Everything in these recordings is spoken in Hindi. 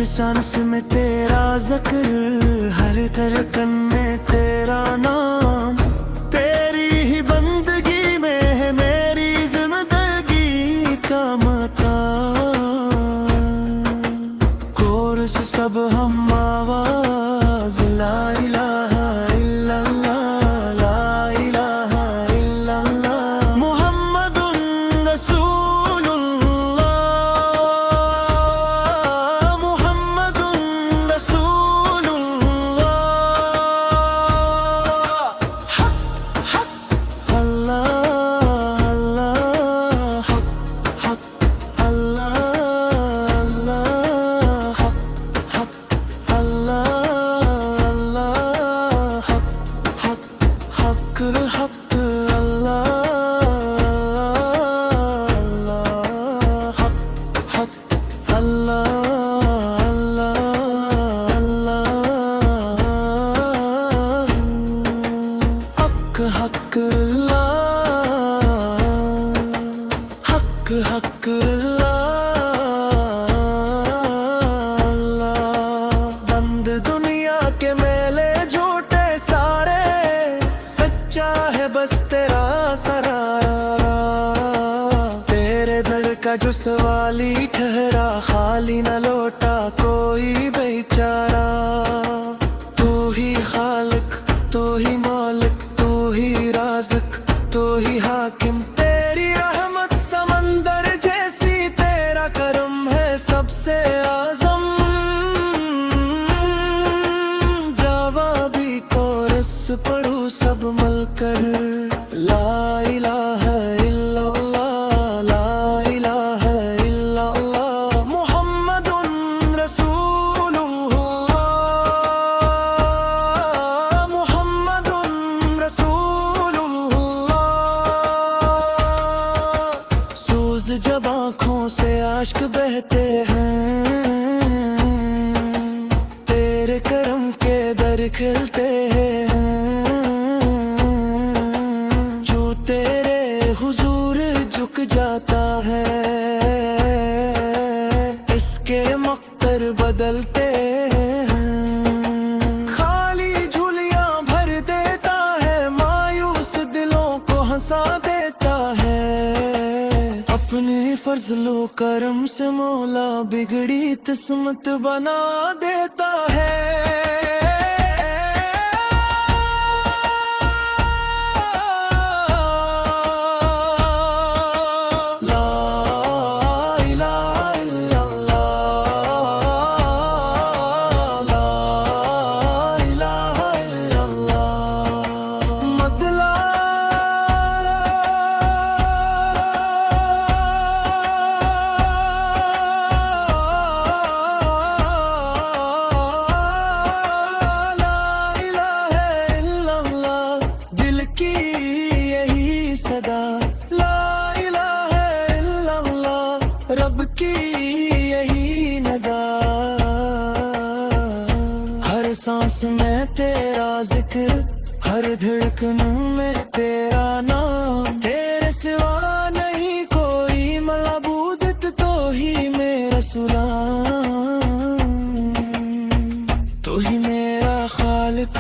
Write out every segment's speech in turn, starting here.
सांस में तेरा जिक्र, हर धड़कन में तेरा नाम। तेरी ही बंदगी में है मेरी जिंदगी का मकाम। कोरस सब हम आवाज ला इलाहा इल्लल्लाह, ला इलाहा इल्लल्लाह, मुहम्मदुन रसूलुल्लाह, मुहम्मदुन रसूलुल्लाह। हक हक अल्लाह अल्लाह, हक हक अल्लाह अल्लाह, हक हक अल्लाह अल्लाह, हक हक हक अल्लाह अल्लाह, हक हक अल्लाह अल्लाह अल्लाह। हक हक अल्लाह, हक हक अल्लाह। बंद दुनिया के मेले झूठे सारे, सच्चा है बस तेरा सरारा। तेरे दर का जो सवाली ठहरा, खाली न लौटा कोई बेचारा। तू ही खालिक, तू ही मालिक, तू ही राज़िक, तू ही हाकिम। तेरी रहमत समंदर जैसी, तेरा करम है सबसे आज़म। जवाबी कोरस पढ़ूं सब मिलकर, ला इलाहा इल्लल्लाह, ला इलाहा इल्लल्लाह, मुहम्मदुन रसूलुल्लाह, मुहम्मदुन रसूलुल्लाह। सूज जब आँखों से आश्क बहते हैं, तेरे करम के दर खिलते हैं। जो तेरे हुजूर झुक जाता है, इसके मक्तर बदलते हैं। खाली झूलियां भर देता है, मायूस दिलों को हंसा देता है। अपने फजलो करम से मौला बिगड़ी किस्मत बना देता है। ला इलाहा इल्लल्लाह, ला इलाहा इल्लल्लाह, मदला ला इलाहा इल्लल्लाह। दिल की यही सदा, ला इलाहा इल्लल्लाह, रब की यही नदा। हर सांस में तेरा जिक्र, हर धड़कन में तेरा नाम। तेरे सिवा नहीं कोई मलबूदत, तो ही मेरा सुलाम। तू ही मेरा खालिक,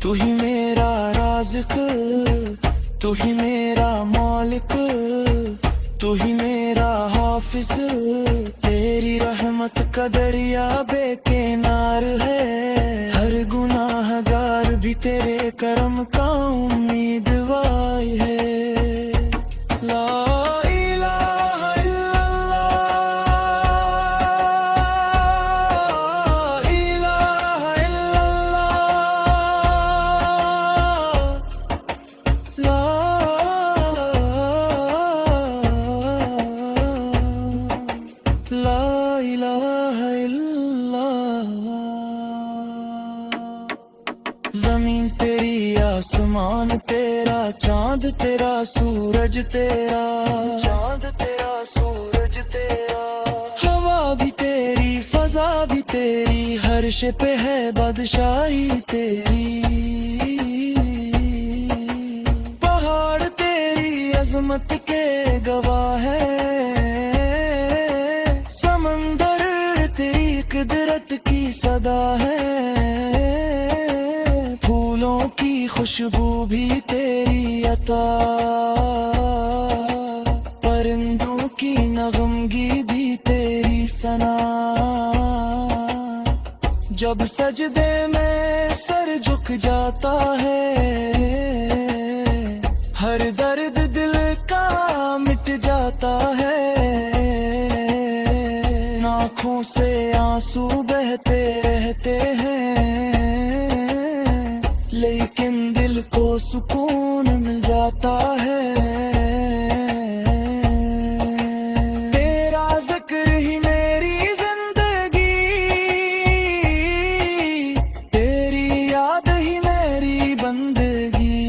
तू ही मेरा राज़िक, तू ही मेरा मालिक, तू ही मेरा हाफिज। तेरी रहमत का दरिया बेकिनार है, हर गुनाहगार भी तेरे करम का उम्मीदवार है। ला इलाहा आसमान तेरा, चांद तेरा, सूरज तेरा, चांद तेरा, सूरज तेरा। हवा भी तेरी, फजा भी तेरी, हर शे पे है बादशाही तेरी। पहाड़ तेरी अजमत के गवाह है, समंदर तेरी कुदरत की सदा है। फूलों की खुशबू भी तेरी अता, परिंदों की नगमगी भी तेरी सना। जब सजदे में सर झुक जाता है, हर दर्द दिल का मिट जाता है। आँखों से आंसू बहते रहते हैं, लेकिन दिल को सुकून मिल जाता है। तेरा जिक्र ही मेरी जिंदगी, तेरी याद ही मेरी बंदगी।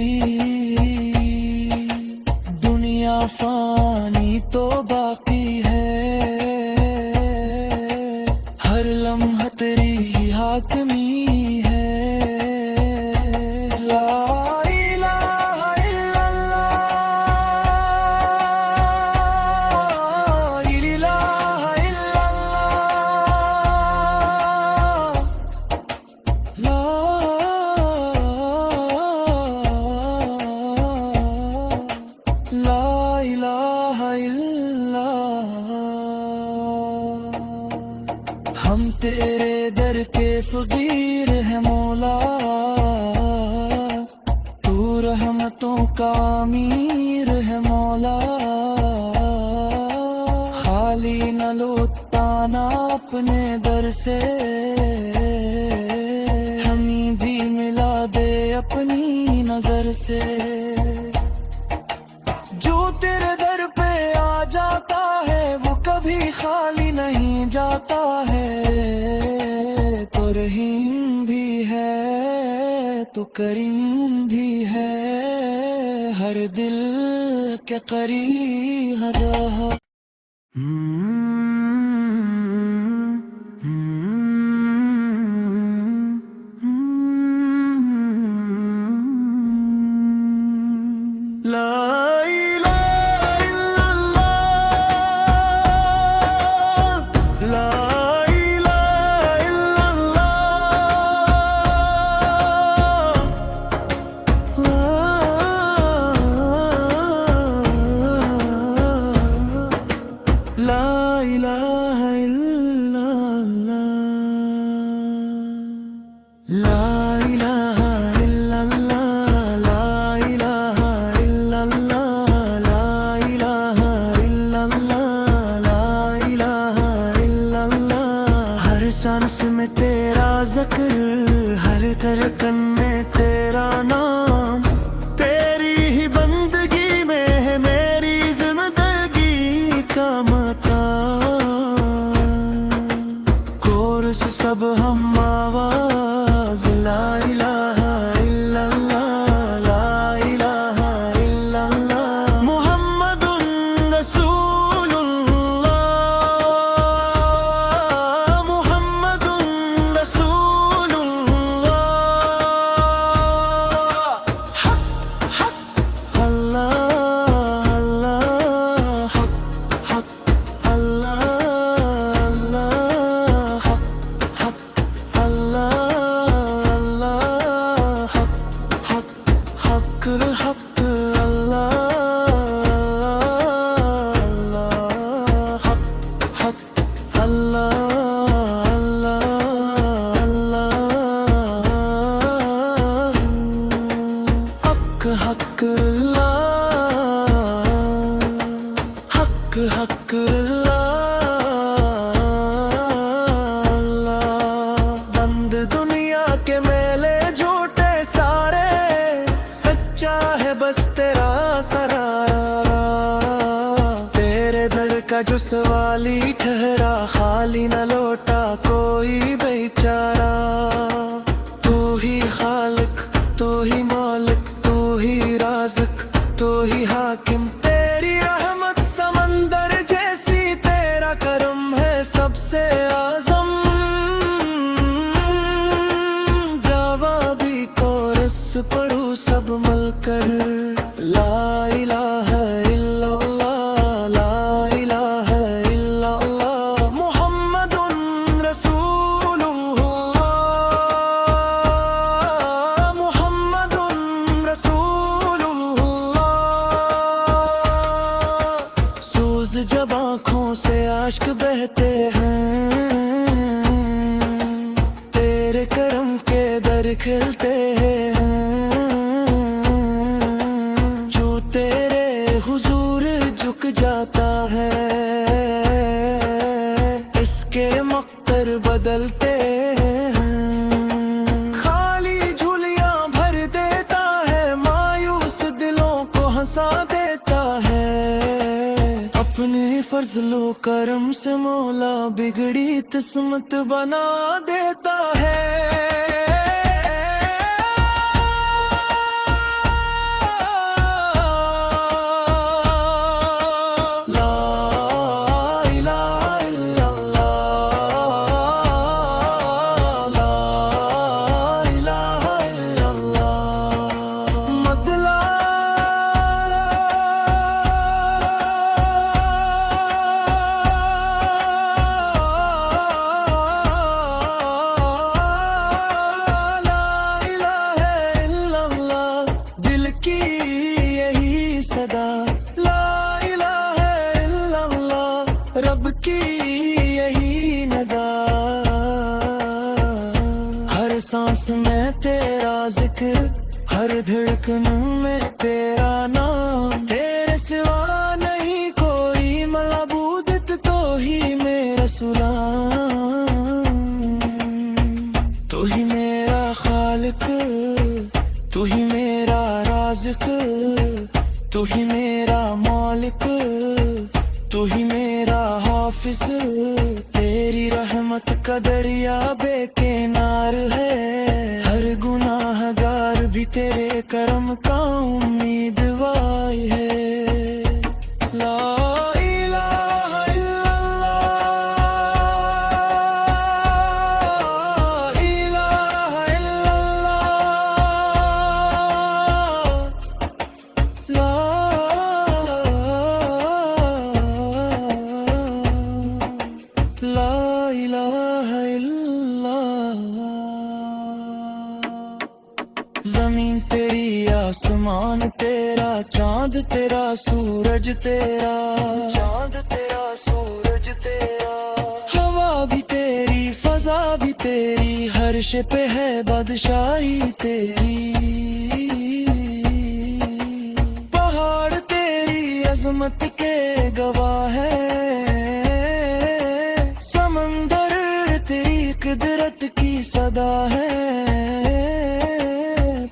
दुनिया फानी तो बाकी है, हर लम्हा तेरी ही हाकमी है। हम तेरे दर के फकीर है मौला, तू रहमतों का अमीर है मौला। खाली न लौटाना अपने दर से, हमें भी मिला दे अपनी नजर से। जो तेरे दर पे आ जाता है वो कभी खाली नहीं जाता है। तो रहीम भी है तो करीम भी है, हर दिल के करीब रहा। सांस में तेरा जिक्र, हर धड़कन में तेरा नाम। तेरी ही बंदगी में है मेरी जिंदगी का मकाम। कोरस सब हम आवाज ला इलाहा इल्लल्लाह, ला इलाहा इल्लल्लाह, मुहम्मदुन रसूलुल्लाह, मुहम्मदुन रसूलुल्लाह। हक हक अल्लाह अल्लाह, हक हक अल्लाह अल्लाह, हक हक अल्लाह अल्लाह, हक हक हक हक अल्लाह अल्लाह, हक हक अल्लाह अल्लाह अल्लाह। हक हक अल्लाह, हक हक अल्लाह। बंद दुनिया के मेले झूठे सारे, सच्चा है बस तेरा सरारा। तेरे दर का जो सवाली ठहरा, खाली न लौटा कोई बेचारा। तू ही खालिक, तू ही मालिक, जब आँखों से आश्क बहते हैं, तेरे करम के दर खिलते हैं, जो तेरे हुजूर झुक जाता है, इसके मख्तर बदलते हैं। खाली झूलियां भर देता है, मायूस दिलों को हंसा देता है, अपने फजलो करम से मौला बिगड़ी किस्मत बना देता है। रब की यही नदा, हर सांस में तेरा जिक्र, हर धड़कन में तेरा नाम, तेरे सिवा नहीं कोई मलबूदित तो ही मेरा सुलाम। तू ही मेरा खालिक, तू ही मेरा राज़िक, तू ही मेरा मालिक, तू ही मेरा हाफिज। तेरी रहमत का दरिया बेकिनार है, हर गुनाहगार भी तेरे करम का उम्मीदवार है। ला इलाहा इल्लल्लाह, इलाहा इल्लल्लाह, ला ला इलाहा इल्लल्लाह। जमीन तेरी, आसमान तेरा, चांद तेरा, सूरज तेरा, चांद तेरा, सूरज तेरा, हवा भी तेरी, फजा भी तेरी, हर शे पे है बादशाही तेरी। पहाड़ तेरी अजमत के गवाह है, कुदरत की सदा है,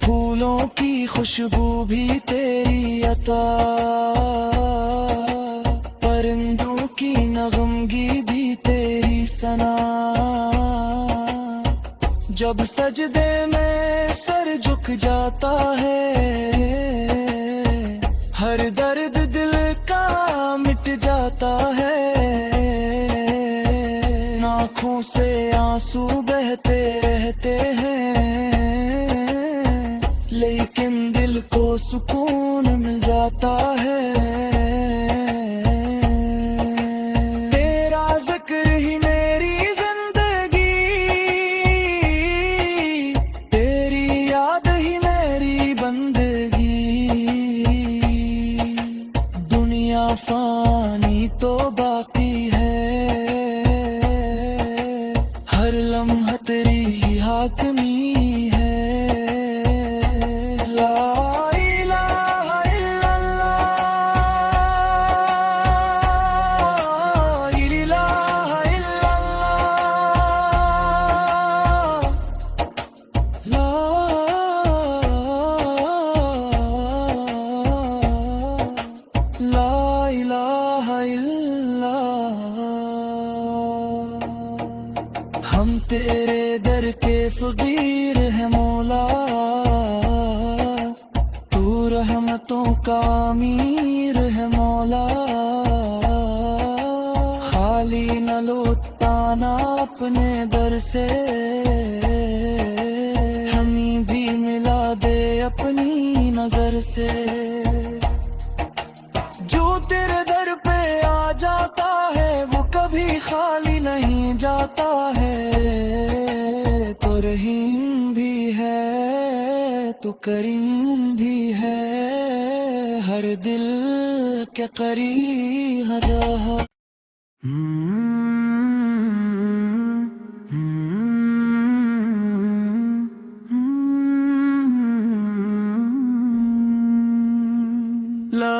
फूलों की खुशबू भी तेरी अता, परिंदों की नगमगी भी तेरी सना। जब सजदे में सर झुक जाता है, हर दर्द दिल का मिट जाता है, आँखों से आंसू बहते रहते हैं, लेकिन दिल को सुकून मिल जाता है। तेरा जिक्र ही मेरी जिंदगी, तेरी याद ही मेरी बंदगी। दुनिया फानी तो बाकी है, हर लम्हा तेरी ही हाकमी है। ला इलाहा इल्लल्लाह, इलाहा इल्लल्लाह, ला ला इलाहा इल्लल्लाह। हम तेरे दर के फकीर है मौला, तू रहमतों का अमीर है मौला। खाली न लौटाना अपने दर से, हमें भी मिला दे अपनी नजर से। जो तेरे दर पे आ जाता है, वो कभी खाली नहीं जाता है। तो रहीम भी है, तो करीम भी है, हर हर दिल के करीब रहा। ला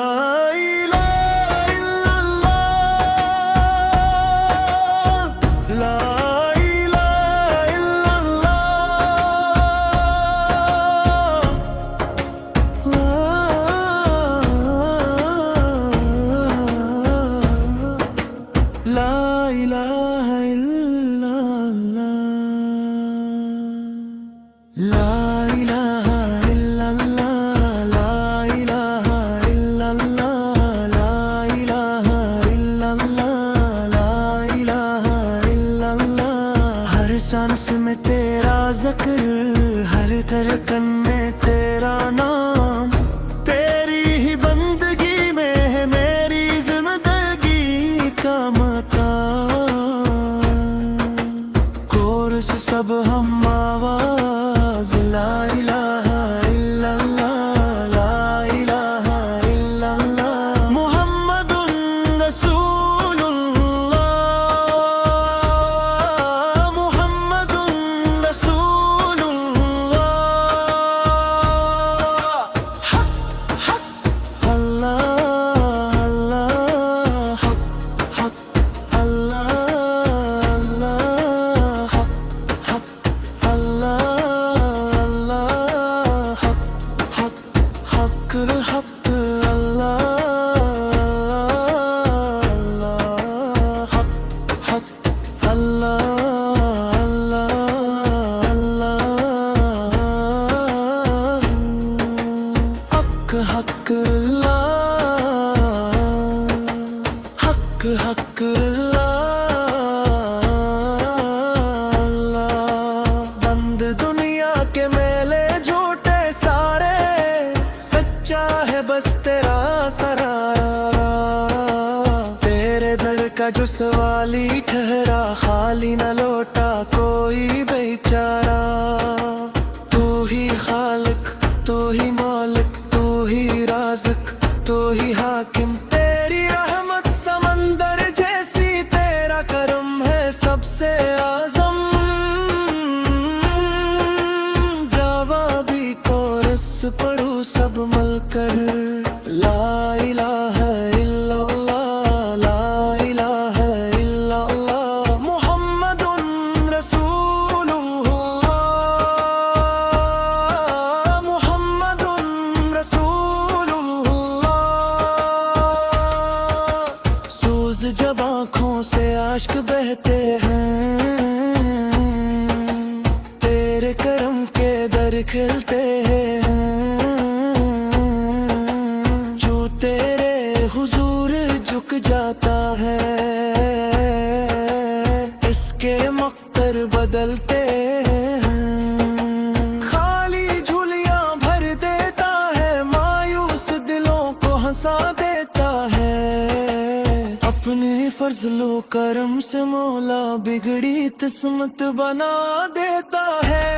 इलाहा इल्लल्लाह, ला इलाहा इल्लल्लाह, ला इलाहा इल्लल्लाह, ला इलाहा सांस में तेरा जिक्र, हर धड़कन में तेरा नाम, तेरी ही बंदगी में है मेरी जिंदगी का मकाम। कोरस सब हम आवाज, ला इलाहा इल्लल्लाह, ला इलाहा इल्लल्लाह, मुहम्मदुन रसूलुल्लाह, हक अल्लाह, हक हक अल्लाह। बंद दुनिया के मेले झूठे सारे, सच्चा है बस तेरा सरारा। तेरे दर का जो सवाली ठहरा, खाली न लौटा कोई बेचारा। तू ही खालिक, तू ही मालिक, तू ही राज़िक, तू ही हाकिम। तेरी रहमत समंदर जैसी, तेरा करम है सबसे आज़म। जवाबी कोरस पढ़ूं सब मिलकर, ला इलाहा इल्लल्लाह, ला इलाहा इल्लल्लाह, मुहम्मदुन रसूलुल्लाह, मुहम्मदुन रसूलुल्लाह। सूज जब आँखों से आश्क बहते हैं, तेरे करम के दर खिलते हैं। जो तेरे हुजूर झुक जाता है, इसके मक्तर बदलते हैं। खाली झूलियां भर देता है, मायूस दिलों को हंसा देता है। अपने फजलो करम से मौला बिगड़ी किस्मत बना देता है।